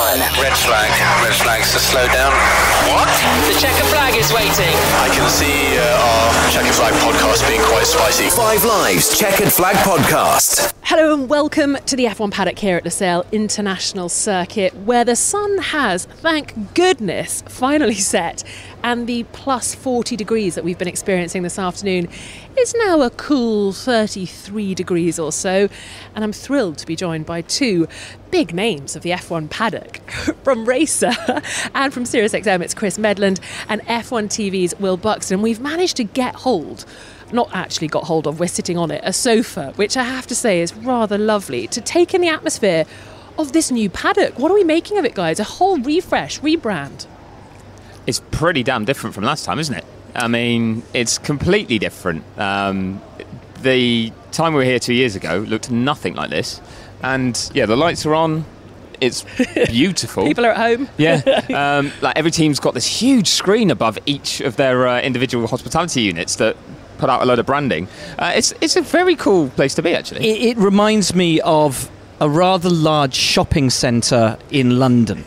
Red flags to slow down. What? The checkered flag is waiting. I can see our Checkered Flag podcast being quite spicy. 5 Live's Checkered Flag podcast. Hello and welcome to the F1 paddock here at the Losail International Circuit, where the sun has, thank goodness, finally set, and the plus 40 degrees that we've been experiencing this afternoon is now a cool 33 degrees or so, and I'm thrilled to be joined by two big names of the F1 paddock. From Racer and from SiriusXM, it's Chris Medland, and F1 TV's Will Buxton. We've managed to get hold, not actually got hold of, we're sitting on it, a sofa, which I have to say is rather lovely, to take in the atmosphere of this new paddock. What are we making of it, guys? A whole refresh, rebrand. It's pretty damn different from last time, isn't it? I mean, it's completely different. The time we were here 2 years ago looked nothing like this. And yeah, the lights are on. It's beautiful. People are at home. Yeah. Like every team's got this huge screen above each of their individual hospitality units that put out a load of branding. It's a very cool place to be, actually. It reminds me of a rather large shopping centre in London.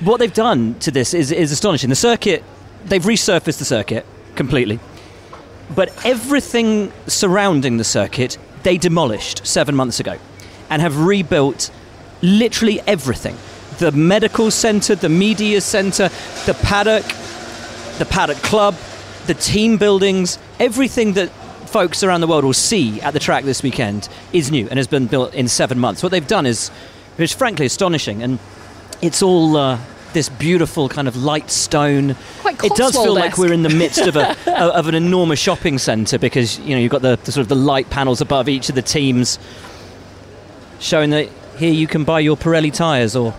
What they've done to this is astonishing. The circuit, they've resurfaced the circuit completely, but everything surrounding the circuit they demolished 7 months ago and have rebuilt literally everything. The medical centre, the media centre, the paddock club, the team buildings, everything that folks around the world will see at the track this weekend is new and has been built in 7 months. What they've done is frankly astonishing, and it's all this beautiful kind of light stone. Quite it does feel like Cotswold-esque. we're in the midst of of an enormous shopping centre, because you've got the sort of the light panels above each of the teams showing that here you can buy your Pirelli tyres or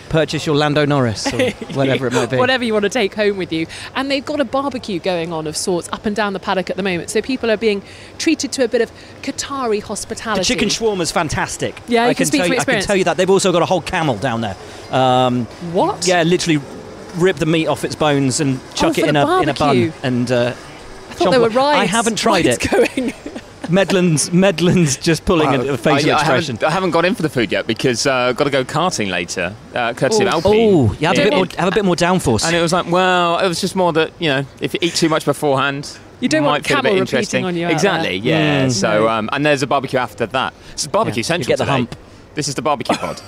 purchase your Lando Norris or whatever it might be. Whatever you want to take home with you. And they've got a barbecue going on of sorts up and down the paddock at the moment. So people are being treated to a bit of Qatari hospitality. The chicken shawarma's fantastic. Yeah, you can speak from I can experience. tell you that. They've also got a whole camel down there. What? Yeah, literally rip the meat off its bones and chuck for it in the a bun. barbecue. And I thought there were rides. I haven't tried rides it. Going. Medland's just pulling a facial expression. I haven't got in for the food yet because I've got to go karting later, courtesy of Alpine. Oh, you have a bit more downforce. And it was like, well, it was just more that, if you eat too much beforehand, You don't might want feel a camel bit repeating interesting. on you out Exactly, there. yeah. Mm. So, and there's a barbecue after that. It's barbecue central You get the today. hump. This is the barbecue pod.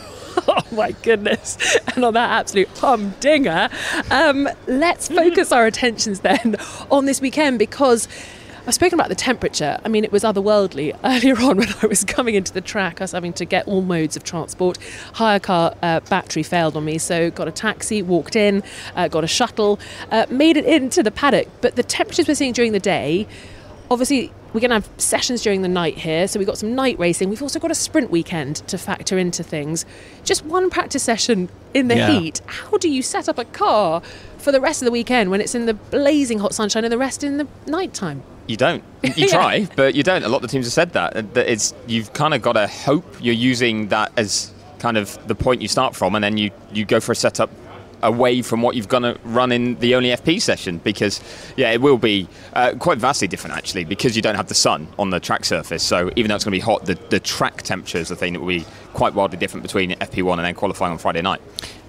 Oh my goodness. And on that absolute humdinger, let's focus our attentions then on this weekend, because I've spoken about the temperature. I mean, it was otherworldly earlier on when I was coming into the track. I was having to get all modes of transport. Hire car battery failed on me, so got a taxi, walked in, got a shuttle, made it into the paddock. But the temperatures we're seeing during the day, obviously we're going to have sessions during the night here, so we've got some night racing. We've also got a sprint weekend to factor into things. Just one practice session in the heat. How do you set up a car for the rest of the weekend when it's in the blazing hot sunshine and the rest in the night time? You don't. You try, but you don't. A lot of the teams have said that. You've kind of got to hope you're using that as kind of the point you start from, and then you go for a setup away from what you've going to run in the only FP session, because it will be quite vastly different actually, because you don't have the sun on the track surface. So even though it's going to be hot, the track temperature is the thing that will be quite wildly different between FP1 and then qualifying on Friday night.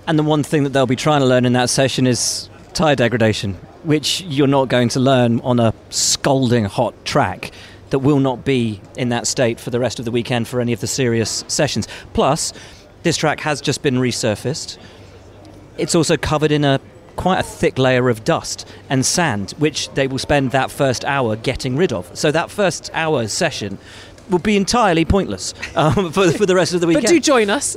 And the one thing that they'll be trying to learn in that session is tyre degradation, which you're not going to learn on a scalding hot track that will not be in that state for the rest of the weekend for any of the serious sessions. Plus, this track has just been resurfaced. It's also covered in quite a thick layer of dust and sand, which they will spend that first hour getting rid of. So that first hour session will be entirely pointless for the rest of the weekend. But do join us.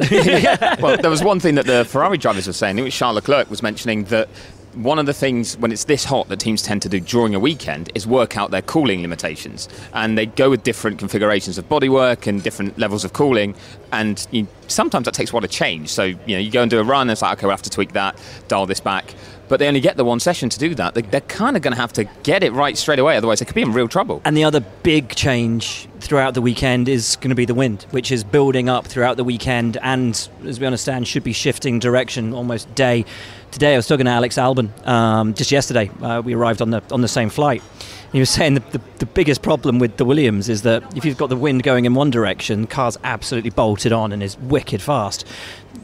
Well, there was one thing that the Ferrari drivers were saying. I think Charles Leclerc was mentioning that one of the things when it's this hot that teams tend to do during a weekend is work out their cooling limitations, and they go with different configurations of bodywork and different levels of cooling, and sometimes that takes a while to change. So you go and do a run and it's like, okay, we'll have to tweak that, dial this back, but they only get the one session to do that. They're kind of going to have to get it right straight away, otherwise they could be in real trouble. And the other big change throughout the weekend is going to be the wind, which is building up throughout the weekend and, as we understand, should be shifting direction almost day to day. I was talking to Alex Albon just yesterday. We arrived on the same flight. He was saying the biggest problem with the Williams is that if you've got the wind going in one direction, the car's absolutely bolted on and is wicked fast.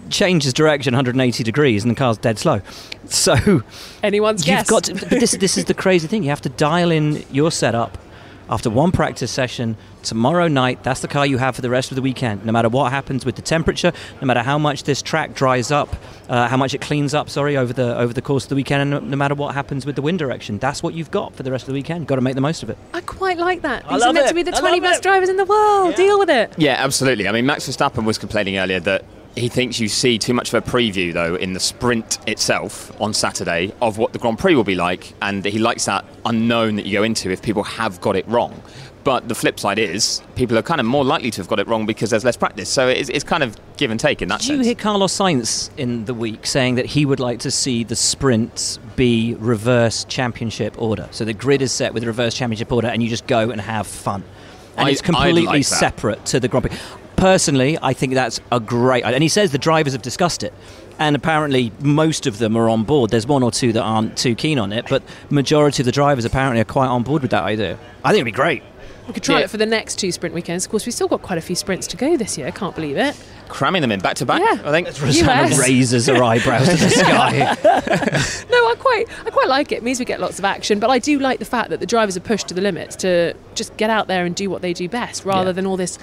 Changes direction 180 degrees and the car's dead slow. So anyone's guess. But this is the crazy thing. You have to dial in your setup after one practice session tomorrow night. That's the car you have for the rest of the weekend. No matter what happens with the temperature, no matter how much this track dries up, how much it cleans up, over the course of the weekend, and no matter what happens with the wind direction, that's what you've got for the rest of the weekend. Got to make the most of it. I quite like that. I These love are meant it. to be the I 20 love best it. drivers in the world. Yeah. Deal with it. Yeah, absolutely. I mean, Max Verstappen was complaining earlier that he thinks you see too much of a preview, though, in the sprint itself on Saturday of what the Grand Prix will be like, and he likes that unknown that you go into if people have got it wrong. But the flip side is, people are kind of more likely to have got it wrong because there's less practice. So it's kind of give and take in that Did sense. you hear Carlos Sainz in the week saying that he would like to see the sprints be reverse championship order? So the grid is set with reverse championship order and you just go and have fun. And it's completely like that. separate to the Grand Prix. Personally, I think that's a great idea. And he says the drivers have discussed it. And apparently most of them are on board. There's one or two that aren't too keen on it, but majority of the drivers apparently are quite on board with that idea. I think it'd be great. We could try it for the next 2 sprint weekends. Of course, we've still got quite a few sprints to go this year. I can't believe it. Cramming them in back to back, Yeah. I think. Rosanna US. raises her eyebrows to the sky. No, I quite like it. It means we get lots of action, but I do like the fact that the drivers are pushed to the limits to just get out there and do what they do best, rather than all this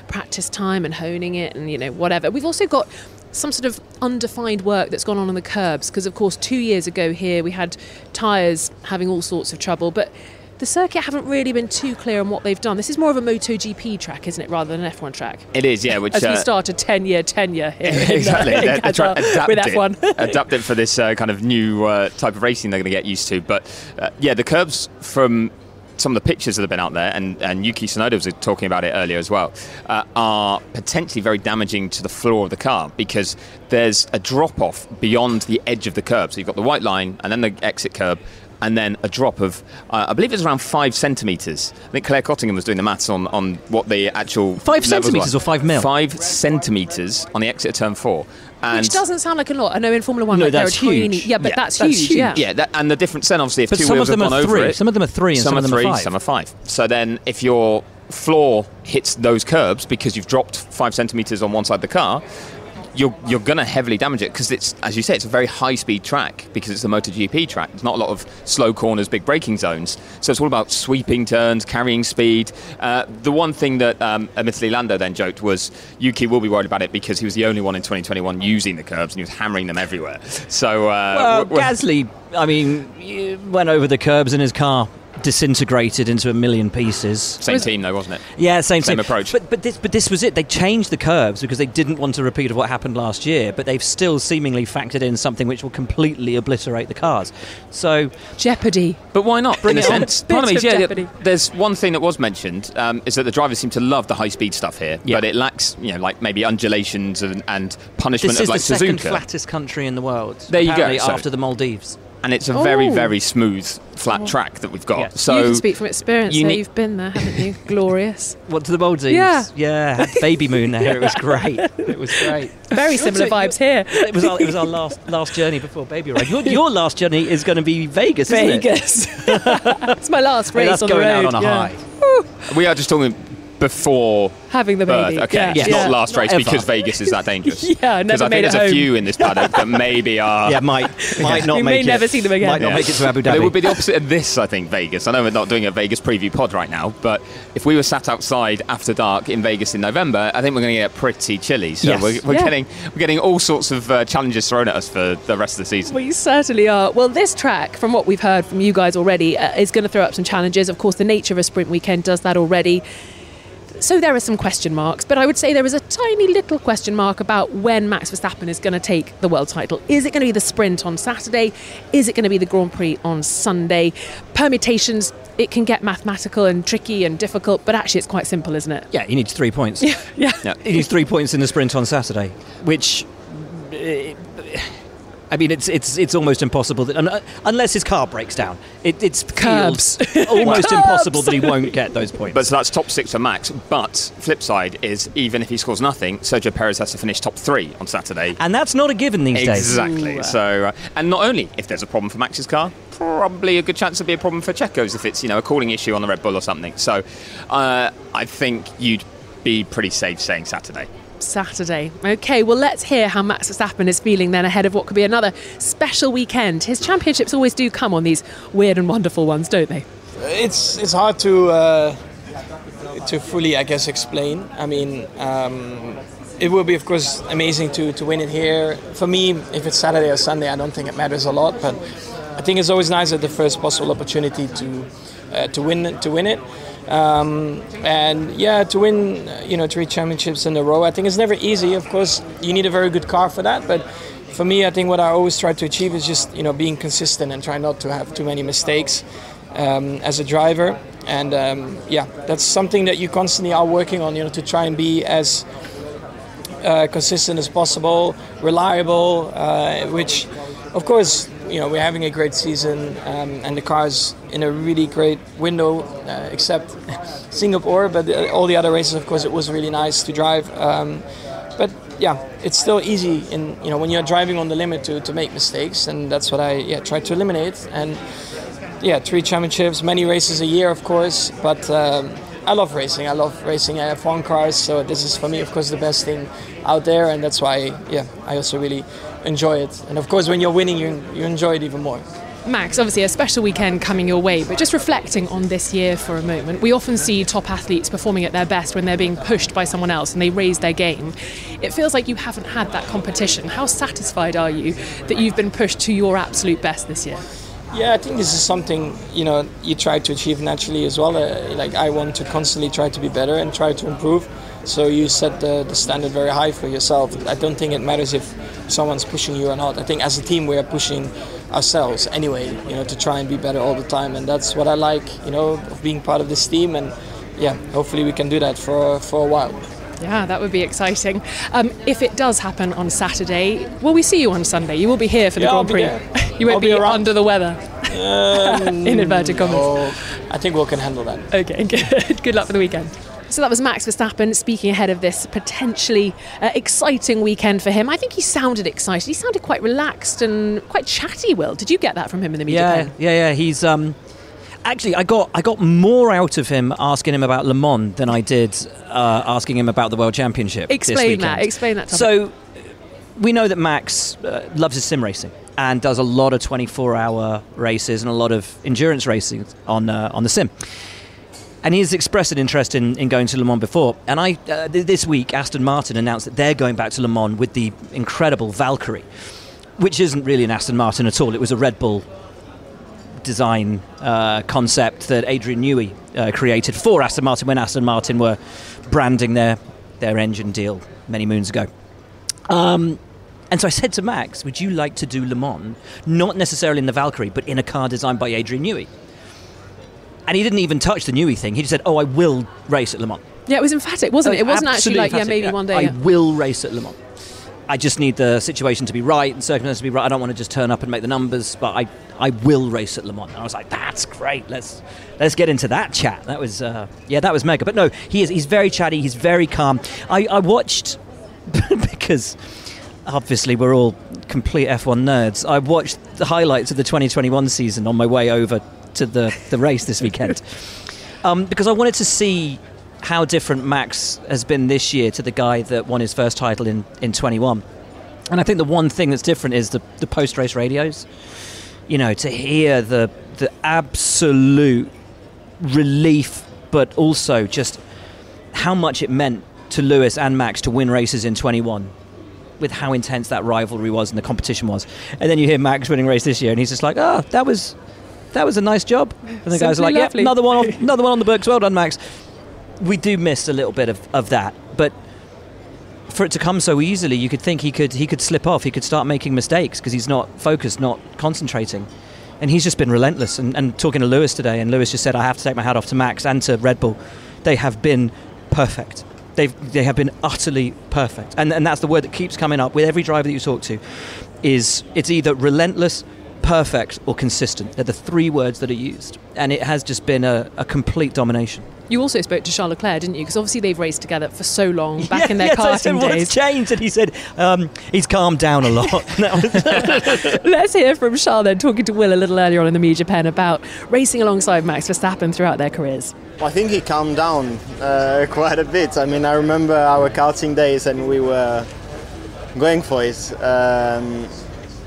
practice time and honing it and whatever. We've also got some sort of undefined work that's gone on the curbs because, of course, 2 years ago here we had tyres having all sorts of trouble, but the circuit haven't really been too clear on what they've done. This is more of a MotoGP track, isn't it, rather than an F1 track? It is, yeah. Which, As we start a 10-year tenure here exactly. in They're trying to Qatar with F1. adapt it for this kind of new type of racing they're going to get used to. But the curbs from some of the pictures that have been out there, and Yuki Tsunoda was talking about it earlier as well, are potentially very damaging to the floor of the car because there's a drop-off beyond the edge of the curb. So you've got the white line and then the exit curb, and then a drop of, I believe it's around 5 centimetres. I think Claire Cottingham was doing the maths on what the actual 5 centimetres or 5 mil? 5 centimetres on the exit of turn 4. And Which doesn't sound like a lot. I know in Formula 1 No, like there are that's tiny... huge. Yeah, but Yeah, that's that's huge. huge. Yeah. yeah, and the difference then, obviously, if But two some wheels of them have gone are over 3. it, Some of them are 3 and some of them are 5. Some are 5. So then if your floor hits those curbs because you've dropped 5 centimetres on one side of the car, you're going to heavily damage it because it's, as you say, it's a very high-speed track because it's a MotoGP track. There's not a lot of slow corners, big braking zones. So it's all about sweeping turns, carrying speed. The one thing that admittedly Lando then joked was Yuki will be worried about it because he was the only one in 2021 using the curbs and he was hammering them everywhere. So Gasly, I mean, he went over the curbs in his car, disintegrated into a million pieces. same team though, wasn't it? Yeah, same approach. But this was it. They changed the curbs because they didn't want a repeat of what happened last year, but they've still seemingly factored in something which will completely obliterate the cars. So Jeopardy. But why not? Bring in it a on. sense, Bit part of me, of yeah, jeopardy. there's one thing that was mentioned is that the drivers seem to love the high-speed stuff here, Yeah. but it lacks, like maybe undulations and punishment this of is like the second Suzuka. flattest country in the world. There you go, apparently, so- after the Maldives. And it's a very, Oh. very smooth, flat track that we've got. Yeah. So you can speak from experience you there. need- You've been there, haven't you? Glorious. What, to the Maldives? Yeah. Yeah, had baby moon there. It was great. It was great. Very similar vibes here. It was our last journey before baby ride. Your last journey is going to be Vegas, isn't it? Vegas. It's my last race That's on going the road. out on a yeah. high. we are just talking before Having the birth. baby. Okay, Yeah. it's Yeah. not last Not race ever. because Vegas is that dangerous. Yeah, I Because never I made think it there's a home. few in this paddock that maybe are. Yeah, might not We make may it. never see them again. Might not Yeah. make it to Abu But Dhabi. it would be the opposite of this, I think, Vegas. I know we're not doing a Vegas preview pod right now, but if we were sat outside after dark in Vegas in November, I think we're going to get pretty chilly. So Yes. we're Yeah. getting all sorts of challenges thrown at us for the rest of the season. We certainly are. Well, this track, from what we've heard from you guys already, is going to throw up some challenges. Of course, the nature of a sprint weekend does that already. So there are some question marks, but I would say there is a tiny little question mark about when Max Verstappen is going to take the world title. Is it going to be the sprint on Saturday? Is it going to be the Grand Prix on Sunday? Permutations, it can get mathematical and tricky and difficult, but actually it's quite simple, isn't it? Yeah, he needs 3 points. Yeah. Yeah. He needs 3 points in the sprint on Saturday, which I mean, it's almost impossible that unless his car breaks down, it's Curbs. almost impossible that he won't get those points. But so that's top 6 for Max. But flip side is, even if he scores nothing, Sergio Perez has to finish top 3 on Saturday. And that's not a given these days. Exactly. Ooh. So, and not only if there's a problem for Max's car, probably a good chance to be a problem for Checo's if it's, a cooling issue on the Red Bull or something. So, I think you'd be pretty safe saying Saturday. Saturday. Okay, well, let's hear how Max Verstappen is feeling then ahead of what could be another special weekend. His championships always do come on these weird and wonderful ones, don't they? It's hard to fully, I guess, explain. I mean, it will be, of course, amazing to win it here. For me, if it's Saturday or Sunday, I don't think it matters a lot. But I think it's always nice at the first possible opportunity to win it. And yeah, to win 3 championships in a row, I think it's never easy. Of course, you need a very good car for that. But for me, I think what I always try to achieve is just being consistent and try not to have too many mistakes as a driver. And that's something that you constantly are working on. To try and be as consistent as possible, reliable, which, of course, we're having a great season, and the car's in a really great window, except Singapore. But all the other races, of course, it was really nice to drive. But yeah, it's still easy when you're driving on the limit to make mistakes, and that's what I try to eliminate. And 3 championships, many races a year, of course. But I love racing. I love racing F1 cars. So this is, for me, of course, the best thing out there, and that's why I also really enjoy it. And of course, when you're winning, you enjoy it even more. Max, obviously a special weekend coming your way, but just reflecting on this year for a moment, we often see top athletes performing at their best when they're being pushed by someone else and they raise their game. It feels like you haven't had that competition. How satisfied are you that you've been pushed to your absolute best this year? Yeah, I think this is something, you try to achieve naturally as well. Like, I want to constantly try to be better and try to improve. So you set the standard very high for yourself. I don't think it matters if someone's pushing you or not. I think as a team we are pushing ourselves anyway, to try and be better all the time. And that's what I like, of being part of this team. And hopefully we can do that for a while. Yeah, that would be exciting. If it does happen on Saturday, will we see you on Sunday? You will be here for the Grand Prix. You won't be under the weather, in inverted commas. No, I think we can handle that. Okay, good. Good luck for the weekend. So that was Max Verstappen speaking ahead of this potentially exciting weekend for him. I think he sounded excited. He sounded quite relaxed and quite chatty, Will. Did you get that from him in the media? Yeah. He's... Actually, I got more out of him asking him about Le Mans than I did asking him about the World Championship. Explain that topic. So we know that Max loves his sim racing and does a lot of 24-hour races and a lot of endurance racing on the sim. And he's expressed an interest in going to Le Mans before. And this week, Aston Martin announced that they're going back to Le Mans with the incredible Valkyrie, which isn't really an Aston Martin at all. It was a Red Bull design concept that Adrian Newey created for Aston Martin when Aston Martin were branding their engine deal many moons ago. And so I said to Max, would you like to do Le Mans, not necessarily in the Valkyrie, but in a car designed by Adrian Newey? And he didn't even touch the Newey thing. He just said, I will race at Le Mans. Yeah, it was emphatic, wasn't it? It wasn't actually like, emphatic. Maybe one day. I will race at Le Mans. I just need the situation to be right and circumstances to be right. I don't want to just turn up and make the numbers, but I will race at Le Mans. And I was like, that's great. Let's get into that chat. That was that was mega. But no, he's very chatty. He's very calm. I watched because obviously we're all complete F1 nerds. I watched the highlights of the 2021 season on my way over to the race this weekend because I wanted to see how different Max has been this year to the guy that won his first title in 21. And I think the one thing that's different is the post-race radios. To hear the absolute relief, but also just how much it meant to Lewis and Max to win races in 21 with how intense that rivalry was and the competition was. And then you hear Max winning race this year and he's just like, that was a nice job. And the guys are like, lovely. Another one on the books. Well done, Max. We do miss a little bit of that, but for it to come so easily, you could think he could slip off. He could start making mistakes because he's not focused, not concentrating. And he's just been relentless. And talking to Lewis today, and Lewis just said, I have to take my hat off to Max and to Red Bull. They have been perfect. They have been utterly perfect. And that's the word that keeps coming up with every driver that you talk to. is it's either relentless, perfect, or consistent. They're the three words that are used. And it has just been a complete domination. You also spoke to Charles Leclerc, didn't you? Because obviously they've raced together for so long, back in their karting I said, days. What's changed? And he said, he's calmed down a lot. Let's hear from Charles then, talking to Will a little earlier on in the media pen about racing alongside Max Verstappen throughout their careers. I think he calmed down quite a bit. I mean, I remember our karting days and we were going for it.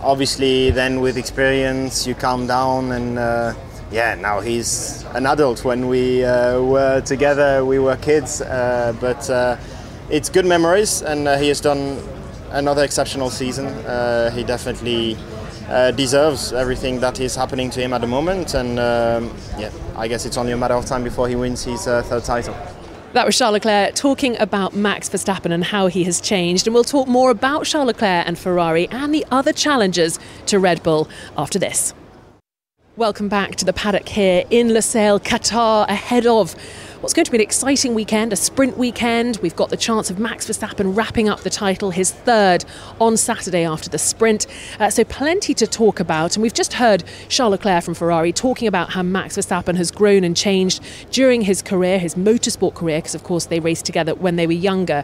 Obviously, then with experience, you calm down and now he's an adult. When we were together, we were kids, but it's good memories, and he has done another exceptional season. He definitely deserves everything that is happening to him at the moment, and I guess it's only a matter of time before he wins his third title. That was Charles Leclerc talking about Max Verstappen and how he has changed. And we'll talk more about Charles Leclerc and Ferrari and the other challengers to Red Bull after this. Welcome back to the paddock here in Lusail, Qatar, ahead of what's going to be an exciting weekend, a sprint weekend. We've got the chance of Max Verstappen wrapping up the title, his third on Saturday after the sprint. So plenty to talk about. And we've just heard Charles Leclerc from Ferrari talking about how Max Verstappen has grown and changed during his career, his motorsport career, because of course they raced together when they were younger.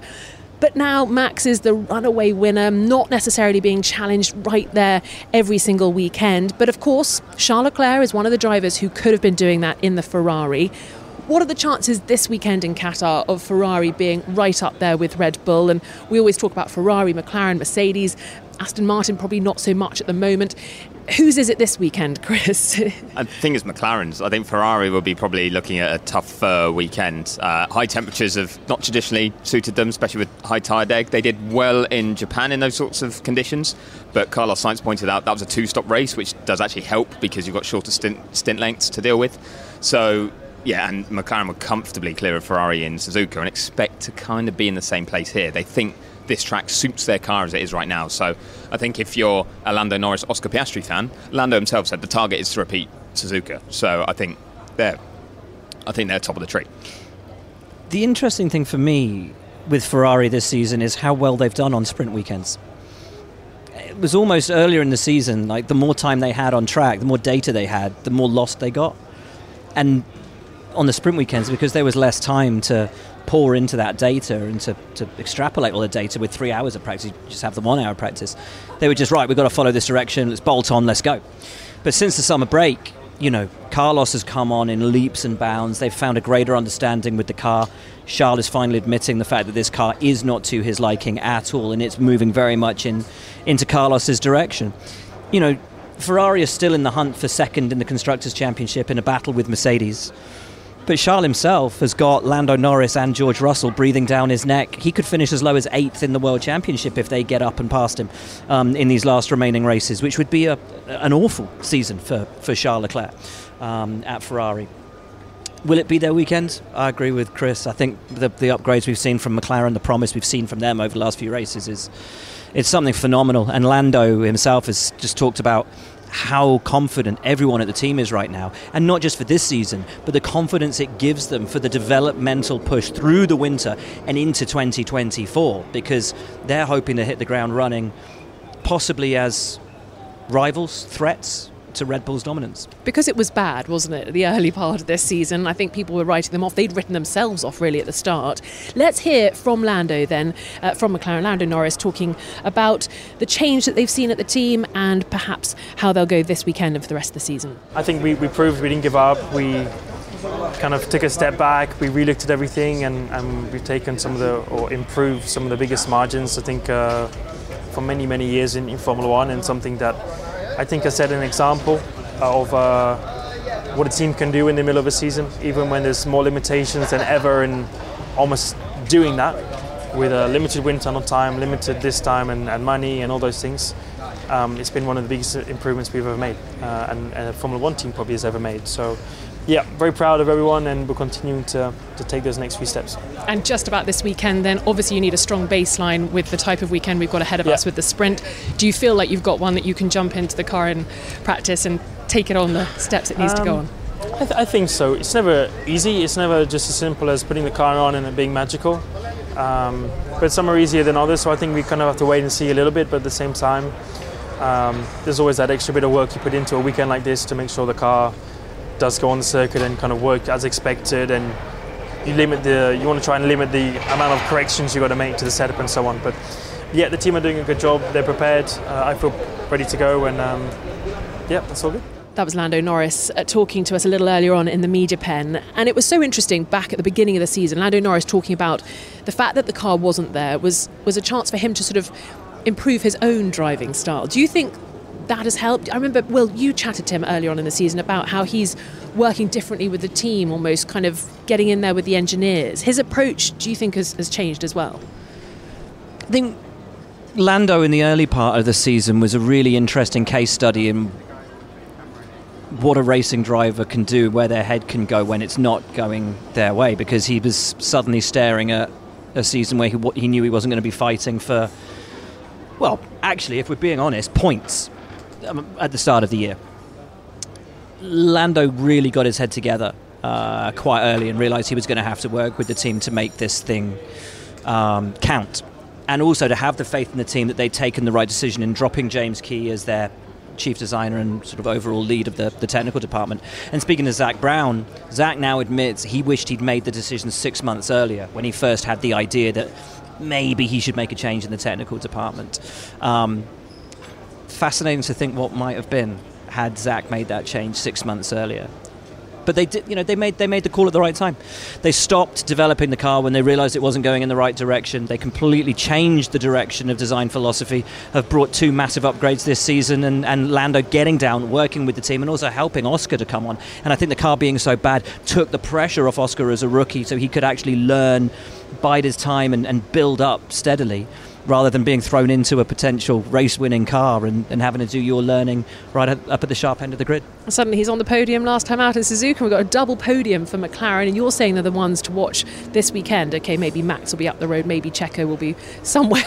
But now Max is the runaway winner, not necessarily being challenged right there every single weekend. But of course, Charles Leclerc is one of the drivers who could have been doing that in the Ferrari. What are the chances this weekend in Qatar of Ferrari being right up there with Red Bull? And we always talk about Ferrari, McLaren, Mercedes, Aston Martin probably not so much at the moment. Whose is it this weekend, Chris? I think it's McLaren's. I think Ferrari will be probably looking at a tough weekend. High temperatures have not traditionally suited them, especially with high tyre deg. They did well in Japan in those sorts of conditions, but Carlos Sainz pointed out that was a two-stop race, which does actually help because you've got shorter stint lengths to deal with. So, yeah, and McLaren were comfortably clear of Ferrari in Suzuka and expect to kind of be in the same place here. They think this track suits their car as it is right now. So I think if you're a Lando Norris, Oscar Piastri fan, Lando himself said the target is to repeat Suzuka. So I think they're top of the tree. The interesting thing for me with Ferrari this season is how well they've done on sprint weekends. It was almost earlier in the season, like the more time they had on track, the more data they had, the more lost they got. And on the sprint weekends, because there was less time to pour into that data and to extrapolate all the data with 3 hours of practice, you just have the 1 hour practice. They were just, right, we've got to follow this direction, let's bolt on, let's go. But since the summer break, Carlos has come on in leaps and bounds. They've found a greater understanding with the car. Charles is finally admitting the fact that this car is not to his liking at all, and it's moving very much into Carlos's direction. Ferrari is still in the hunt for second in the Constructors' Championship in a battle with Mercedes. But Charles himself has got Lando Norris and George Russell breathing down his neck. He could finish as low as 8th in the World Championship if they get up and past him in these last remaining races, which would be an awful season for Charles Leclerc at Ferrari. Will it be their weekend? I agree with Chris. I think the upgrades we've seen from McLaren, the promise we've seen from them over the last few races it's something phenomenal. And Lando himself has just talked about how confident everyone at the team is right now, and not just for this season, but the confidence it gives them for the developmental push through the winter and into 2024, because they're hoping to hit the ground running, possibly as rivals, threats to Red Bull's dominance. Because it was bad, wasn't it, the early part of this season? I think people were writing them off. They'd written themselves off really at the start. Let's hear from Lando then, from McLaren, Lando Norris, talking about the change that they've seen at the team and perhaps how they'll go this weekend and for the rest of the season. I think we proved we didn't give up. We kind of took a step back. We re-looked at everything and we've taken improved some of the biggest margins, I think, for many, many years in Formula One, and something that I think has set an example of what a team can do in the middle of a season, even when there's more limitations than ever, and almost doing that with a limited wind tunnel time, limited this time and money and all those things. It's been one of the biggest improvements we've ever made, and a Formula One team probably has ever made. So yeah, very proud of everyone, and we're continuing to take those next few steps. And just about this weekend then, obviously you need a strong baseline with the type of weekend we've got ahead of us with the sprint. Do you feel like you've got one that you can jump into the car and practice and take it on the steps it needs to go on? I think so. It's never easy. It's never just as simple as putting the car on and it being magical. But some are easier than others, so I think we kind of have to wait and see a little bit, but at the same time, There's always that extra bit of work you put into a weekend like this to make sure the car does go on the circuit and kind of work as expected, and you want to try and limit the amount of corrections you got to make to the setup and so on. But yeah, the team are doing a good job. They're prepared. I feel ready to go, and yeah, that's all good. That was Lando Norris talking to us a little earlier on in the media pen. And it was so interesting back at the beginning of the season, Lando Norris talking about the fact that the car wasn't there was a chance for him to sort of improve his own driving style. Do you think that has helped? I remember, Will, you chatted to him earlier on in the season about how he's working differently with the team, almost kind of getting in there with the engineers. His approach, do you think, has changed as well? I think Lando in the early part of the season was a really interesting case study in what a racing driver can do, where their head can go when it's not going their way, because he was suddenly staring at a season where he knew he wasn't going to be fighting for, well, actually, if we're being honest, points at the start of the year. Lando really got his head together quite early and realised he was going to have to work with the team to make this thing count, and also to have the faith in the team that they'd taken the right decision in dropping James Key as their chief designer and sort of overall lead of the technical department. And speaking to Zach Brown, Zach now admits he wished he'd made the decision 6 months earlier when he first had the idea that maybe he should make a change in the technical department. Fascinating to think what might have been had Zach made that change 6 months earlier. But they did, they made the call at the right time. They stopped developing the car when they realised it wasn't going in the right direction. They completely changed the direction of design philosophy, have brought 2 massive upgrades this season, and Lando getting down, working with the team, and also helping Oscar to come on. And I think the car being so bad took the pressure off Oscar as a rookie, so he could actually learn, bide his time, and build up steadily, rather than being thrown into a potential race-winning car and having to do your learning right up at the sharp end of the grid. Suddenly he's on the podium last time out in Suzuka. We've got a double podium for McLaren, and you're saying they're the ones to watch this weekend. Okay, maybe Max will be up the road, maybe Checo will be somewhere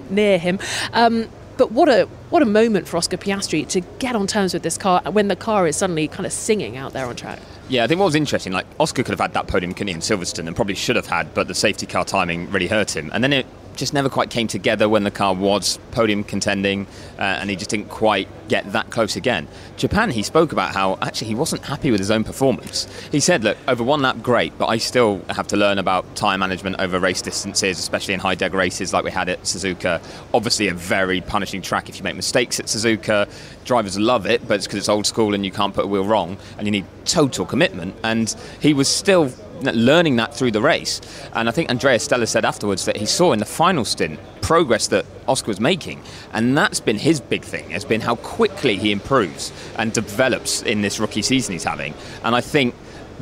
near him. But what a moment for Oscar Piastri to get on terms with this car when the car is suddenly kind of singing out there on track. Yeah, I think what was interesting, like Oscar could have had that podium, couldn't he, in Silverstone, and probably should have had, but the safety car timing really hurt him. And then it just never quite came together when the car was podium contending, and he just didn't quite get that close again. Japan, he spoke about how actually he wasn't happy with his own performance. He said, look, over one lap, great, but I still have to learn about tyre management over race distances, especially in high-deg races like we had at Suzuka. Obviously a very punishing track if you make mistakes at Suzuka. Drivers love it, but it's because it's old school and you can't put a wheel wrong, and you need total commitment. And he was still learning that through the race. And I think Andrea Stella said afterwards that he saw in the final stint progress that Oscar was making, and that's been his big thing, has been how quickly he improves and develops in this rookie season he's having. And I think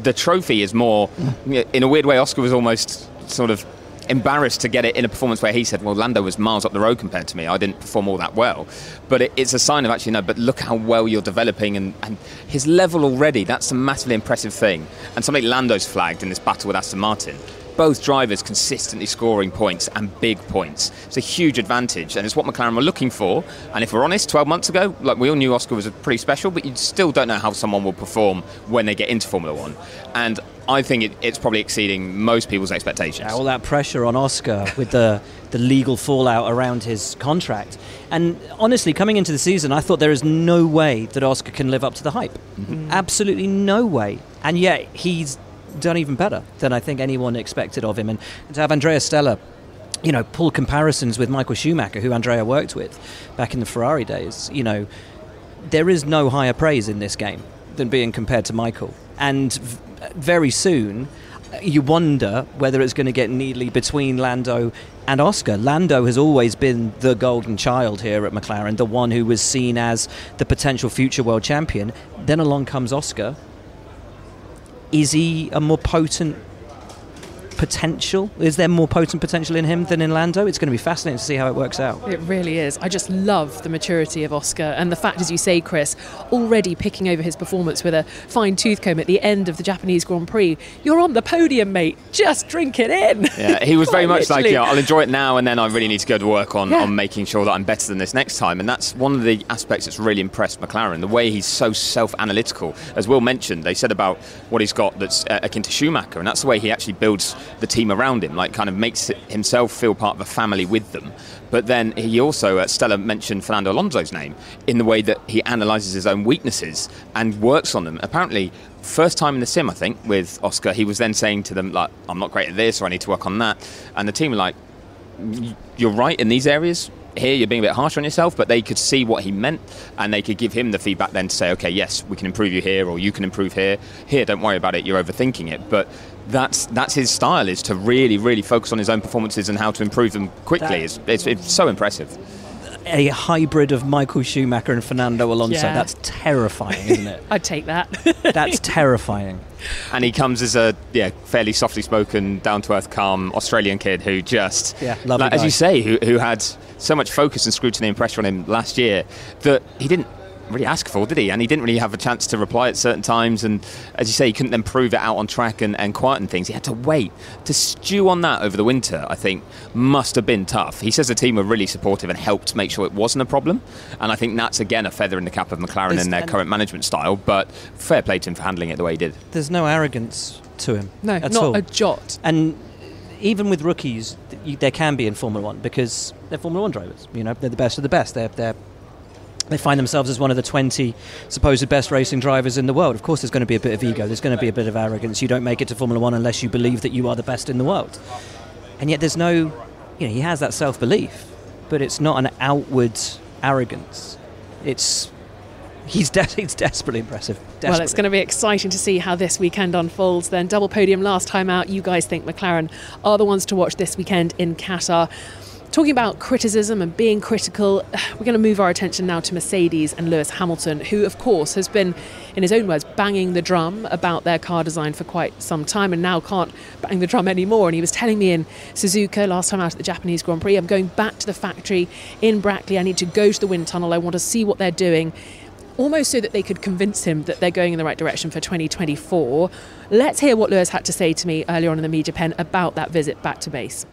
the trophy is more, in a weird way, Oscar was almost sort of embarrassed to get it in a performance where he said, well, Lando was miles up the road compared to me, I didn't perform all that well. But it's a sign of actually, no, but look how well you're developing, and his level already, that's a massively impressive thing. And something Lando's flagged in this battle with Aston Martin. Both drivers consistently scoring points, and big points. It's a huge advantage, and it's what McLaren were looking for. And if we're honest, 12 months ago, like, we all knew Oscar was pretty special, but you still don't know how someone will perform when they get into Formula One. And I think it's probably exceeding most people's expectations. Yeah, all that pressure on Oscar with the legal fallout around his contract. And honestly, coming into the season, I thought there is no way that Oscar can live up to the hype. Mm-hmm. Absolutely no way. And yet he's done even better than I think anyone expected of him. And to have Andrea Stella, pull comparisons with Michael Schumacher, who Andrea worked with back in the Ferrari days, there is no higher praise in this game than being compared to Michael. And very soon, you wonder whether it's going to get neatly between Lando and Oscar. Lando has always been the golden child here at McLaren, the one who was seen as the potential future world champion. Then along comes Oscar. Is he a more potent potential? Is there more potent potential in him than in Lando? It's going to be fascinating to see how it works out. It really is. I just love the maturity of Oscar, and the fact, as you say, Chris, already picking over his performance with a fine tooth comb at the end of the Japanese Grand Prix. You're on the podium, mate. Just drink it in. Yeah, he was very much like, I'll enjoy it now, and then I really need to go to work on making sure that I'm better than this next time. And that's one of the aspects that's really impressed McLaren, the way he's so self-analytical. As Will mentioned, they said about what he's got that's akin to Schumacher, and that's the way he actually builds the team around him, like kind of makes himself feel part of a family with them. But then he also, Stella mentioned Fernando Alonso's name in the way that he analyses his own weaknesses and works on them. Apparently, first time in the sim, I think, with Oscar, he was then saying to them, like, I'm not great at this, or I need to work on that. And the team were like, you're right in these areas. Here, you're being a bit harsh on yourself, but they could see what he meant, and they could give him the feedback then to say, okay, yes, we can improve you here, or you can improve here. Here, don't worry about it, you're overthinking it. But that's his style, is to really, really focus on his own performances and how to improve them quickly. It's so impressive. A hybrid of Michael Schumacher and Fernando Alonso. Yeah. That's terrifying, isn't it? I'd take that. That's terrifying. And he comes as a fairly softly spoken, down to earth, calm Australian kid who just, lovely like, as guy. you say, who had so much focus and scrutiny and pressure on him last year that he didn't really ask for, did he? And he didn't really have a chance to reply at certain times, and as you say, he couldn't then prove it out on track and quieten things. He had to wait. To stew on that over the winter, I think, must have been tough. He says the team were really supportive and helped make sure it wasn't a problem, and I think that's again a feather in the cap of McLaren and their current management style, but fair play to him for handling it the way he did. There's no arrogance to him. No, at not all. a jot. And even with rookies, there can be in Formula One, because they're Formula One drivers. You know, they're the best of the best. They find themselves as one of the 20 supposed best racing drivers in the world. Of course, there's going to be a bit of ego. There's going to be a bit of arrogance. You don't make it to Formula One unless you believe that you are the best in the world. And yet there's no, he has that self-belief, but it's not an outward arrogance. It's desperately impressive. Desperately. Well, it's going to be exciting to see how this weekend unfolds then. Double podium last time out. You guys think McLaren are the ones to watch this weekend in Qatar. Talking about criticism and being critical, we're going to move our attention now to Mercedes and Lewis Hamilton, who, of course, has been, in his own words, banging the drum about their car design for quite some time and now can't bang the drum anymore. And he was telling me in Suzuka last time out at the Japanese Grand Prix, I'm going back to the factory in Brackley. I need to go to the wind tunnel. I want to see what they're doing, almost so that they could convince him that they're going in the right direction for 2024. Let's hear what Lewis had to say to me earlier on in the media pen about that visit back to base.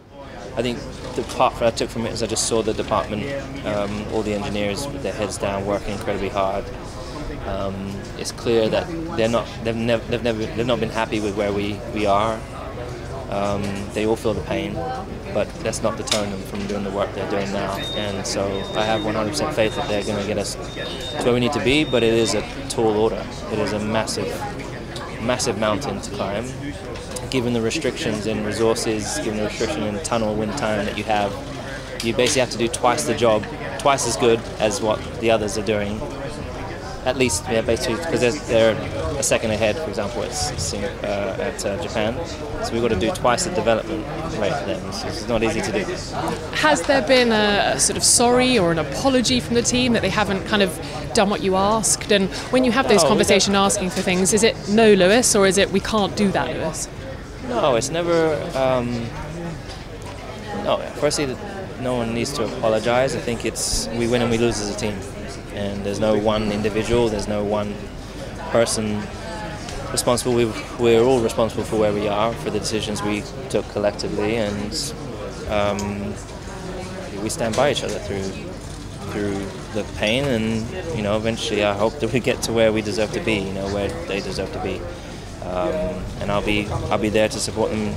I think the part that I took from it is I just saw the department, all the engineers with their heads down, working incredibly hard. It's clear that they've not been happy with where we are. They all feel the pain, but that's not deterring them from doing the work they're doing now. And so I have 100% faith that they're going to get us to where we need to be. But it is a tall order. It is a massive mountain to climb. Given the restrictions in resources, given the restriction in tunnel wind time that you have, you basically have to do twice the job, twice as good as what the others are doing. At least, basically, because they're a second ahead, for example, at Japan. So we've got to do twice the development rate for them. So it's not easy to do. Has there been a sort of sorry or an apology from the team that they haven't kind of done what you asked? And when you have those conversations asking for things, is it no, Lewis, or is it we can't do that, Lewis? No, it's never. No, firstly, no one needs to apologise. I think it's we win and we lose as a team, and there's no one individual, there's no one person responsible. We're all responsible for where we are, for the decisions we took collectively, and we stand by each other through the pain. And eventually, I hope that we get to where we deserve to be. Where they deserve to be. And I'll be there to support them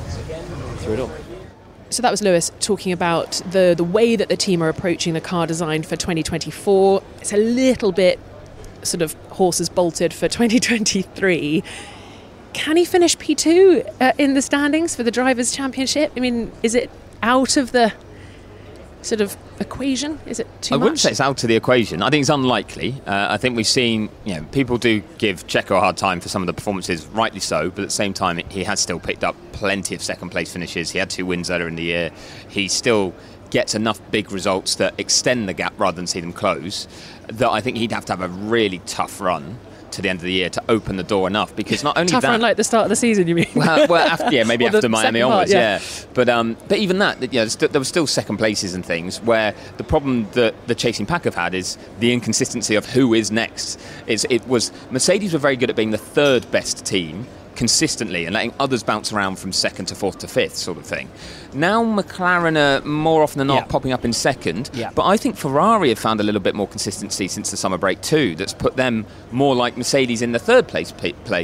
through it all. So that was Lewis talking about the way that the team are approaching the car design for 2024. It's a little bit sort of horses bolted for 2023. Can he finish P2 in the standings for the Drivers' Championship? I mean, is it out of the sort of equation? Is it too much? I wouldn't say it's out of the equation. I think it's unlikely. I think we've seen, people do give Checo a hard time for some of the performances, rightly so, but at the same time, he has still picked up plenty of second place finishes. He had 2 wins earlier in the year. He still gets enough big results that extend the gap rather than see them close, that I think he'd have to have a really tough run to the end of the year to open the door enough, because not only tough run like the start of the season, you mean? Well, after, maybe after Miami onwards, yeah. But even that, there were still second places and things where the problem that the chasing pack have had is the inconsistency of who is next. It was Mercedes were very good at being the third best team consistently and letting others bounce around from second to fourth to fifth sort of thing. Now McLaren are more often than not popping up in second, but I think Ferrari have found a little bit more consistency since the summer break too, that's put them more like Mercedes in the third place.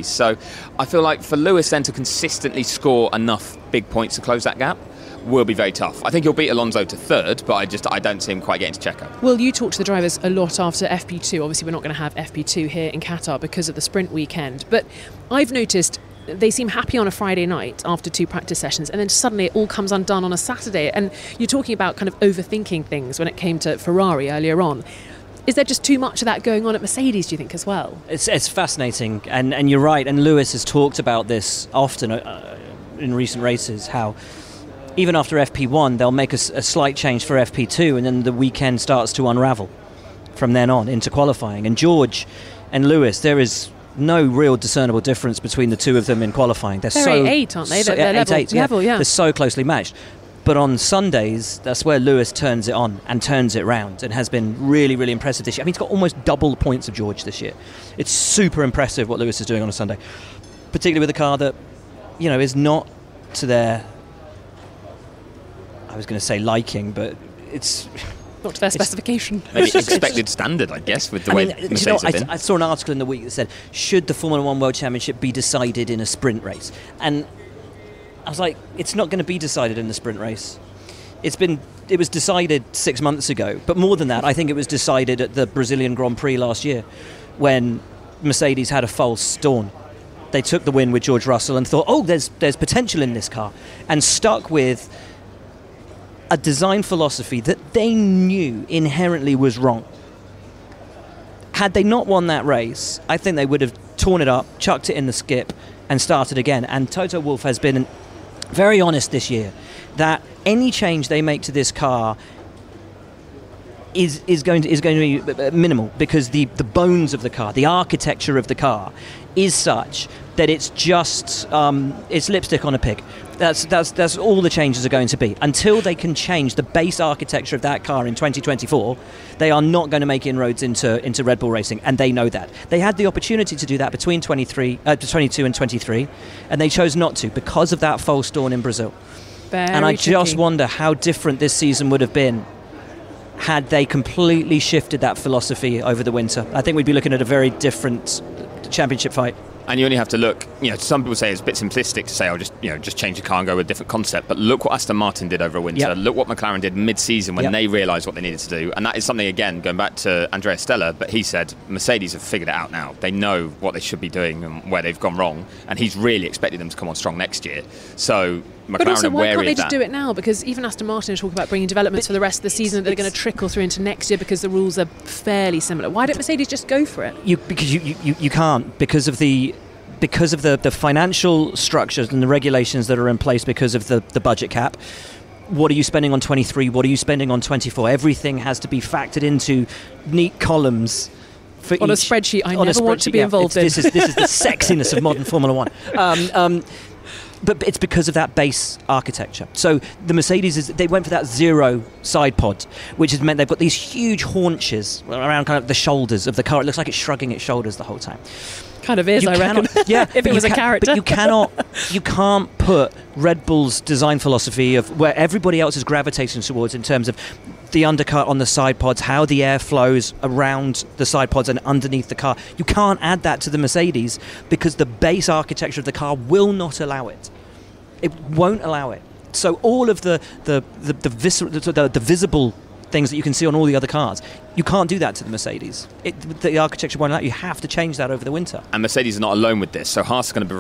So I feel like for Lewis then to consistently score enough big points to close that gap will be very tough. I think he'll beat Alonso to third, but I don't see him quite getting to Checo. Well, you talk to the drivers a lot after FP2. Obviously, we're not going to have FP2 here in Qatar because of the sprint weekend. But I've noticed they seem happy on a Friday night after 2 practice sessions, and then suddenly it all comes undone on a Saturday. And you're talking about kind of overthinking things when it came to Ferrari earlier on. Is there just too much of that going on at Mercedes, do you think, as well? It's fascinating, and you're right. And Lewis has talked about this often in recent races, how even after FP1, they'll make a slight change for FP2, and then the weekend starts to unravel from then on into qualifying. And George and Lewis, there is no real discernible difference between the two of them in qualifying. They're 8-8, aren't they? They're level, yeah. They're so closely matched. But on Sundays, that's where Lewis turns it on and turns it round, and has been really, really impressive this year. I mean, he's got almost double the points of George this year. It's super impressive what Lewis is doing on a Sunday, particularly with a car that, is not to their, I was going to say liking, but it's not to their specification. Maybe expected standard, I guess, with the way Mercedes have been. I saw an article in the week that said, should the Formula One World Championship be decided in a sprint race? And I was like, it's not going to be decided in the sprint race. It was decided 6 months ago, but more than that, I think it was decided at the Brazilian Grand Prix last year when Mercedes had a false dawn. They took the win with George Russell and thought, there's potential in this car, and stuck with a design philosophy that they knew inherently was wrong. Had they not won that race, I think they would have torn it up, chucked it in the skip, and started again. And Toto Wolff has been very honest this year that any change they make to this car is going to be minimal, because the bones of the car, the architecture of the car, is such that it's just it's lipstick on a pig. That's all the changes are going to be. Until they can change the base architecture of that car in 2024, they are not going to make inroads into Red Bull racing, and they know that. They had the opportunity to do that between 22 and 23, and they chose not to because of that false dawn in Brazil. And I just wonder how different this season would have been had they completely shifted that philosophy over the winter. I think we'd be looking at a very different championship fight. And you only have to look, some people say it's a bit simplistic to say, just change the car and go with a different concept. But look what Aston Martin did over a winter. Yep. Look what McLaren did mid-season when they realised what they needed to do. And that is something, again, going back to Andrea Stella, but he said Mercedes have figured it out now. They know what they should be doing and where they've gone wrong. And he's really expected them to come on strong next year. So McLaren but also, are why wary can't they of just that. do it now? Because even Aston Martin are talking about bringing developments for the rest of the season that are going to trickle through into next year because the rules are fairly similar. Why don't Mercedes just go for it? Because you can't, because of the financial structures and the regulations that are in place because of the budget cap. What are you spending on 23? What are you spending on 24? Everything has to be factored into neat columns for on each, a spreadsheet I never want to be involved in. This is the sexiness of modern Formula One. But it's because of that base architecture. So the Mercedes, they went for that zero side pod, which has meant they've got these huge haunches around kind of the shoulders of the car. It looks like it's shrugging its shoulders the whole time. Kind of is, I reckon. Yeah, if it was a character. But you can't put Red Bull's design philosophy of where everybody else is gravitating towards in terms of the undercut on the side pods, how the air flows around the side pods and underneath the car. You can't add that to the Mercedes because the base architecture of the car will not allow it. It won't allow it. So all of the visible things that you can see on all the other cars, you can't do that to the Mercedes. The architecture won't allow it. You have to change that over the winter. And Mercedes is not alone with this. So Haas is going to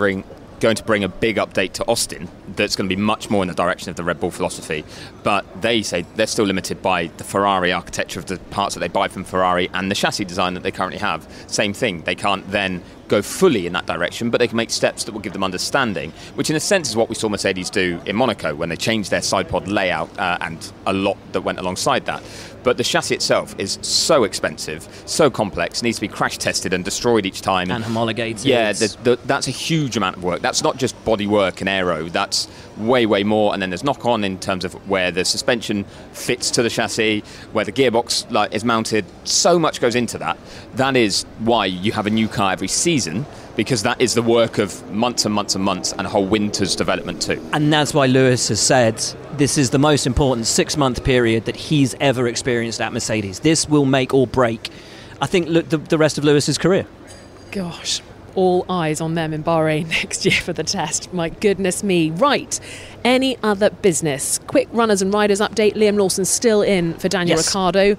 bring a big update to Austin that's going to be much more in the direction of the Red Bull philosophy. But they say they're still limited by the Ferrari architecture of the parts that they buy from Ferrari and the chassis design that they currently have. Same thing. They can't then go fully in that direction, but they can make steps that will give them understanding, which in a sense is what we saw Mercedes do in Monaco when they changed their side pod layout and a lot that went alongside that. But the chassis itself is so expensive, so complex, needs to be crash tested and destroyed each time. And homologated. Yeah, that's a huge amount of work. That's not just body work and aero, that's way, way more. And then there's knock-on in terms of where the suspension fits to the chassis, where the gearbox is mounted. So much goes into that. That is why you have a new car every season because that is the work of months and months and months and a whole winter's development too. And that's why Lewis has said this is the most important 6-month period that he's ever experienced at Mercedes. This will make or break, I think, look, the rest of Lewis's career. Gosh, all eyes on them in Bahrain next year for the test. My goodness me. Right, any other business? Quick runners and riders update. Liam Lawson's still in for Daniel Ricciardo.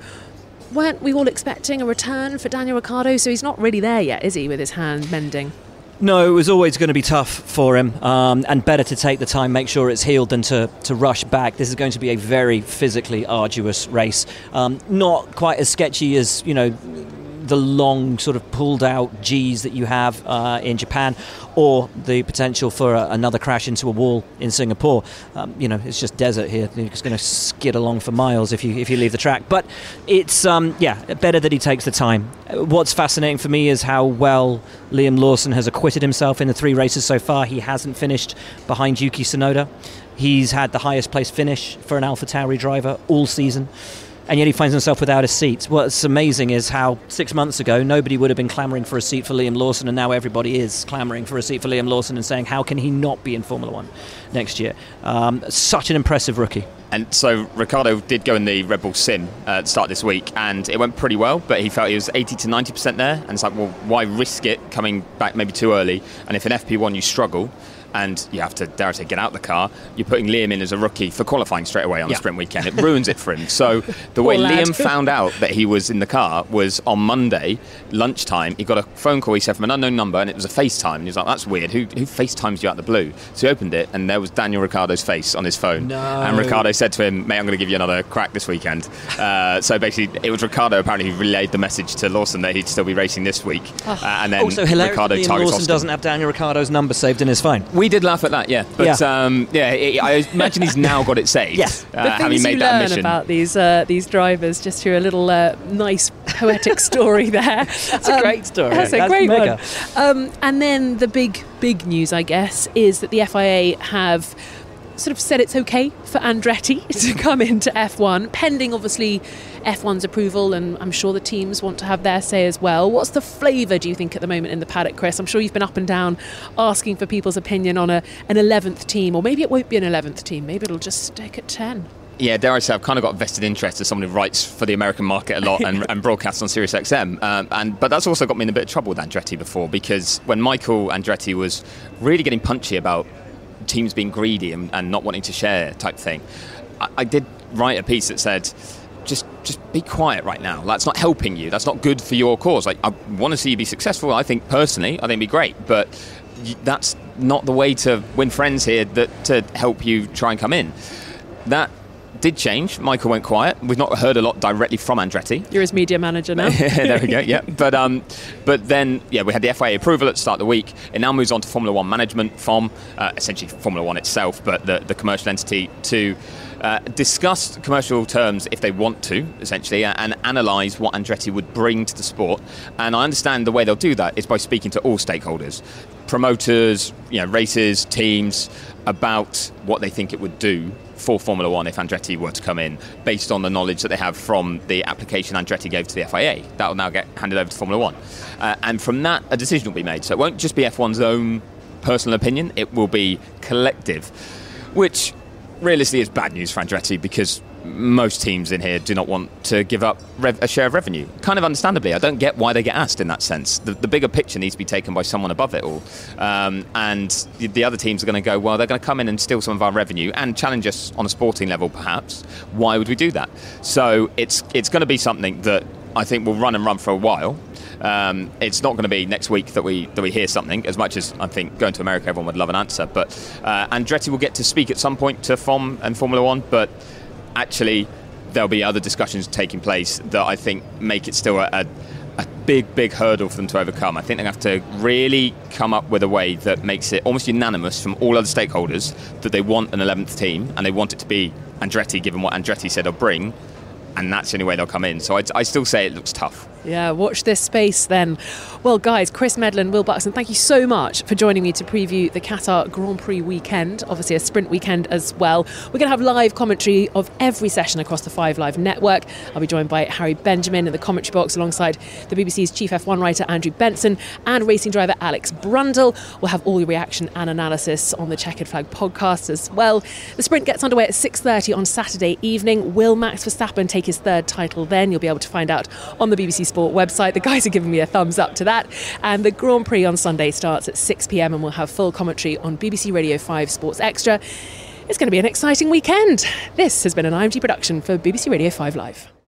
Weren't we all expecting a return for Daniel Ricciardo? So he's not really there yet, is he, with his hand mending? No, it was always going to be tough for him, and better to take the time, make sure it's healed, than to rush back. This is going to be a very physically arduous race. Not quite as sketchy as, the long sort of pulled out G's that you have in Japan, or the potential for another crash into a wall in Singapore. It's just desert here. You're just going to skid along for miles if you leave the track. But it's better that he takes the time. What's fascinating for me is how well Liam Lawson has acquitted himself in the 3 races so far. He hasn't finished behind Yuki Tsunoda. He's had the highest place finish for an AlphaTauri driver all season, and yet he finds himself without a seat. What's amazing is how 6 months ago nobody would have been clamouring for a seat for Liam Lawson, and now everybody is clamouring for a seat for Liam Lawson and saying, how can he not be in Formula One next year? Such an impressive rookie. And so Ricciardo did go in the Red Bull Sim at the start this week, and it went pretty well, but he felt he was 80 to 90% there, and it's like, well, why risk it coming back maybe too early? And if in FP1 you struggle and you have to, dare I say, get out the car, you're putting Liam in as a rookie for qualifying straight away on the sprint weekend. It ruins it for him. So the way Liam found out that he was in the car was on Monday, lunchtime. He got a phone call, he said, from an unknown number, and it was a FaceTime. And he was like, that's weird. Who FaceTimes you out of the blue? So he opened it, and there was Daniel Ricciardo's face on his phone. No. And Ricciardo said to him, mate, I'm going to give you another crack this weekend. So basically, it was Ricciardo apparently who relayed the message to Lawson that he'd still be racing this week. And then also, Ricciardo Liam targets Lawson doesn't have Daniel Ricciardo's number saved in his phone. We did laugh at that, yeah. But I imagine he's now got it saved. Yes. The having things made you that learn admission. about these drivers, just through a little nice poetic story there. That's a great story. That's a great mega one. And then the big news, I guess, is that the FIA have sort of said it's okay for Andretti to come into F1, pending obviously F1's approval, and I'm sure the teams want to have their say as well. What's the flavour, do you think, at the moment in the paddock, Chris? I'm sure you've been up and down asking for people's opinion on an 11th team, or maybe it won't be an 11th team, maybe it'll just stick at 10. Yeah, dare I say, I've kind of got a vested interest as someone who writes for the American market a lot and broadcasts on Sirius XM. But that's also got me in a bit of trouble with Andretti before, because when Michael Andretti was really getting punchy about teams being greedy and not wanting to share type thing, I did write a piece that said, just be quiet right now. That's not helping you. That's not good for your cause. Like, I want to see you be successful. I think it'd be great, but that's not the way to win friends here, to help you try and come in. That did change. Michael went quiet. We've not heard a lot directly from Andretti. You're his media manager now. There we go, yeah. But then, we had the FIA approval at the start of the week. It now moves on to Formula One management, FOM, essentially Formula One itself, but the commercial entity, to discuss commercial terms if they want to, essentially, and analyse what Andretti would bring to the sport. And I understand the way they'll do that is by speaking to all stakeholders, promoters, races, teams, about what they think it would do for Formula One if Andretti were to come in, based on the knowledge that they have from the application Andretti gave to the FIA. That will now get handed over to Formula One. And from that, a decision will be made. So it won't just be F1's own personal opinion, it will be collective, which realistically is bad news for Andretti, because most teams in here do not want to give up a share of revenue. Kind of understandably. I don't get why they get asked in that sense. The bigger picture needs to be taken by someone above it all. And the other teams are going to go, well, they're going to come in and steal some of our revenue and challenge us on a sporting level, perhaps. Why would we do that? So it's going to be something that I think will run for a while. It's not going to be next week that we hear something, as much as I think going to America everyone would love an answer. But Andretti will get to speak at some point to FOM and Formula One, but actually there'll be other discussions taking place that I think make it still a big hurdle for them to overcome. I think they have to really come up with a way that makes it almost unanimous from all other stakeholders that they want an 11th team, and they want it to be Andretti, given what Andretti said they'll bring, and that's the only way they'll come in. So I still say it looks tough. Yeah, watch this space then. Well, guys, Chris Medland, Will Buxton, thank you so much for joining me to preview the Qatar Grand Prix weekend, obviously a sprint weekend as well. We're going to have live commentary of every session across the 5 Live network. I'll be joined by Harry Benjamin in the commentary box alongside the BBC's chief F1 writer Andrew Benson and racing driver Alex Brundle. We'll have all the reaction and analysis on the Chequered Flag podcast as well. The sprint gets underway at 6:30 on Saturday evening. Will Max Verstappen take his 3rd title then? You'll be able to find out on the BBC Sport website. The guys are giving me a thumbs up to that. And the Grand Prix on Sunday starts at 6 p.m. and we'll have full commentary on BBC Radio 5 Sports Extra. It's going to be an exciting weekend. This has been an IMG production for BBC Radio 5 Live.